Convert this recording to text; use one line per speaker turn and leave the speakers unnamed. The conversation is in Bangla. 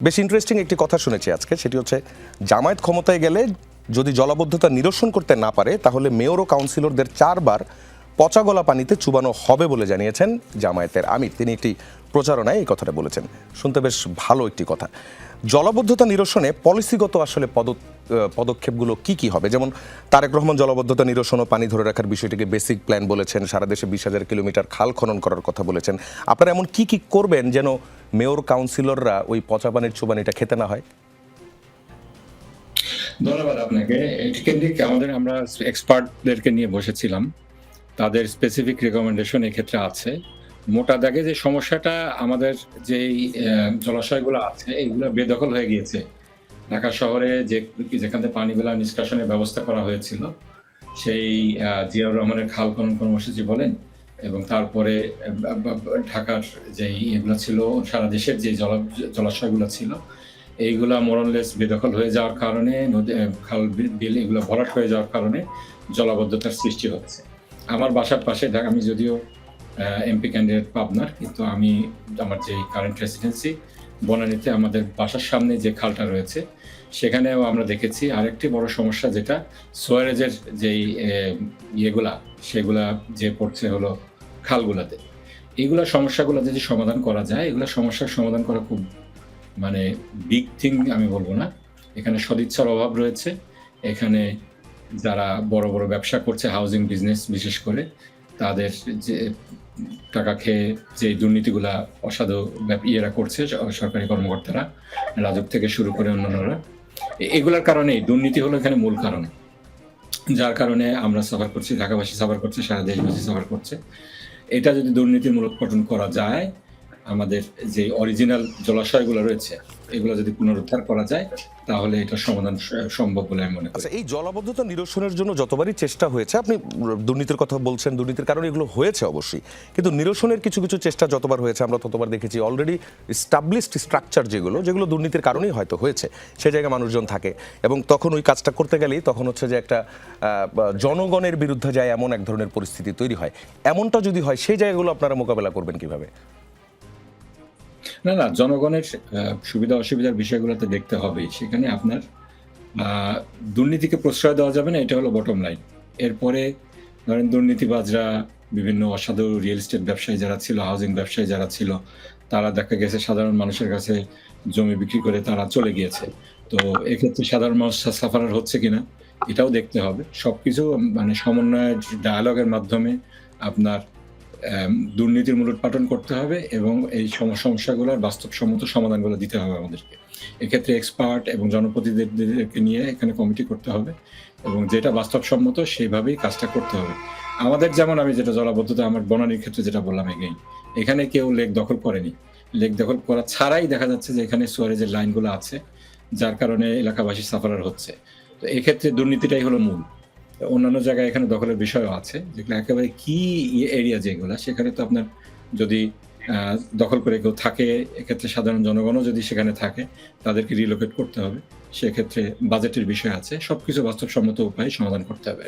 বেশ ইন্টারেস্টিং একটি কথা শুনেছি আজকে, সেটি হচ্ছে জামায়াত ক্ষমতায় গেলে যদি জলাবদ্ধতা নিরসন করতে না পারে তাহলে মেয়র ও কাউন্সিলরদের 4 বার পচা গলা পানিতে চুবানো হবে বলে জানিয়েছেন জামায়াতের আমির। তিনি একটি প্রচারণায় এই কথাটা বলেছেন। শুনতে বেশ ভালো একটি কথা। জলাবদ্ধতা নিরসনে পলিসিগত আসলে পদক্ষেপগুলো কি হবে? যেমন তারেক রহমান জলাবদ্ধতা নিরসন ও পানি ধরে রাখার বিষয়টিকে বেসিক প্ল্যান বলেছেন, সারা দেশে 20,000 কিলোমিটার খাল খনন করার কথা বলেছেন। আপনারা এমন কি করবেন যেন মেয়র কাউন্সিলররা ওই পচা পানির চুবানিটা খেতে না হয়?
ধন্যবাদ আপনাকে। আমরা এক্সপার্টদেরকে নিয়ে বসেছিলাম। তাদের স্পেসিফিক রিকমেন্ডেশন এক্ষেত্রে আছে। মোটা দাগে যে সমস্যাটা আমাদের যেই জলাশয়গুলো আছে এগুলো বেদখল হয়ে গিয়েছে। ঢাকা শহরে যেখান থেকে পানিগুলা নিষ্কাশনের ব্যবস্থা করা হয়েছিল, সেই জিয়াউর রহমানের খাল খনন কর্মসূচি বলেন এবং তারপরে ঢাকার যেই এগুলো ছিল, সারা দেশের যে জলাশয়গুলো ছিল, এইগুলা মোরনলেস বেদখল হয়ে যাওয়ার কারণে খাল বিল এগুলো ভরাট হয়ে যাওয়ার কারণে জলাবদ্ধতার সৃষ্টি হচ্ছে। আমার বাসার পাশে আমি যদিও এমপি ক্যান্ডিডেট পাবনার, কিন্তু আমার যে কারেন্ট রেসিডেন্সি বনানীতে আমাদের বাসার সামনে যে খালটা রয়েছে সেখানেও আমরা দেখেছি আরেকটি বড় সমস্যা, যেটা সোয়ারেজের যেই সেগুলা যে পড়ছে হলো খালগুলাতে। এইগুলা সমস্যাগুলো যদি সমাধান করা যায়, এগুলা সমস্যার সমাধান করা খুব বিগ থিং আমি বলবো না। এখানে সদিচ্ছার অভাব রয়েছে। এখানে যারা বড় বড় ব্যবসা করছে, হাউজিং বিজনেস বিশেষ করে, তাদের যে টাকা খেয়ে যে দুর্নীতিগুলা অসাধু ইয়েরা করছে, সরকারি কর্মকর্তারা, রাজক থেকে শুরু করে অন্যান্যরা, এগুলার কারণেই দুর্নীতি হলো এখানে মূল কারণ, যার কারণে আমরা সাফার করছি, ঢাকাবাসী সাফার করছে, সারা দেশবাসী সাফার করছে। এটা যদি দুর্নীতির মূলোৎপাটন করা যায়, আমাদের যে অরিজিনাল জলাশয়গুলো রয়েছে এগুলো যদি পুনরুদ্ধার করা যায়, তাহলে এটা সমাধান সম্ভব বলে আমি মনে করি।
আচ্ছা, এই জলাবদ্ধতা নিরসনের জন্য যতবারই চেষ্টা হয়েছে, আপনি দুর্নীতির কথা বলছেন, দুর্নীতির কারণে এগুলো হয়েছে অবশ্যই, কিন্তু নিরসনের কিছু কিছু চেষ্টা যতবার হয়েছে আমরা ততবার দেখেছি অলরেডি এস্টাবলিশড স্ট্রাকচার যেগুলো দুর্নীতির কারণেই হয়তো হয়েছে, সেই জায়গায় মানুষজন থাকে এবং তখন ওই কাজটা করতে গেলেই তখন হচ্ছে যে একটা জনগণের বিরুদ্ধে যায় এমন এক ধরনের পরিস্থিতি তৈরি হয়। এমনটা যদি হয়, সেই জায়গাগুলো আপনারা মোকাবেলা করবেন কিভাবে?
না, জনগণের সুবিধা অসুবিধার বিষয়গুলোতে দেখতে হবে। সেখানে আপনার দুর্নীতিকে প্রশ্রয় দেওয়া যাবে না, এটা হলো বটম লাইন। এরপরে ধরেন দুর্নীতিবাজরা, বিভিন্ন অসাধু রিয়েল এস্টেট ব্যবসায়ী যারা ছিল, হাউজিং ব্যবসায়ী যারা ছিল, তারা দেখা গেছে সাধারণ মানুষের কাছে জমি বিক্রি করে তারা চলে গিয়েছে। তো এক্ষেত্রে সাধারণ মানুষ সাফারার হচ্ছে কিনা এটাও দেখতে হবে। সবকিছু সমন্বয়ের ডায়ালগের মাধ্যমে আপনার দুর্নীতির মূলোৎপাটন করতে হবে এবং এই সমস্যাগুলোর বাস্তবসম্মত সমাধানগুলো দিতে হবে আমাদেরকে। এক্ষেত্রে এক্সপার্ট এবং জনপ্রতিনিধিদেরকে নিয়ে এখানে কমিটি করতে হবে এবং যেটা বাস্তবসম্মত সেইভাবেই কাজটা করতে হবে। আমাদের যেমন, আমি যেটা জলাবদ্ধতা আমার বনানীর ক্ষেত্রে যেটা বললাম, এখানে কেউ লেক দখল করেনি। লেক দখল করা ছাড়াই দেখা যাচ্ছে যে এখানে সুয়ারেজের লাইনগুলো আছে, যার কারণে এলাকাবাসী সাফারার হচ্ছে। তো এক্ষেত্রে দুর্নীতিটাই হলো মূল। অন্যান্য জায়গায় এখানে দখলের বিষয়ও আছে, যেগুলো একেবারে কি এরিয়া যেগুলো, সেখানে তো আপনার যদি দখল করে কেউ থাকে, এক্ষেত্রে সাধারণ জনগণও যদি সেখানে থাকে, তাদেরকে রিলোকেট করতে হবে। সেক্ষেত্রে বাজেটের বিষয় আছে, সবকিছু বাস্তবসম্মত উপায়ে সমাধান করতে হবে।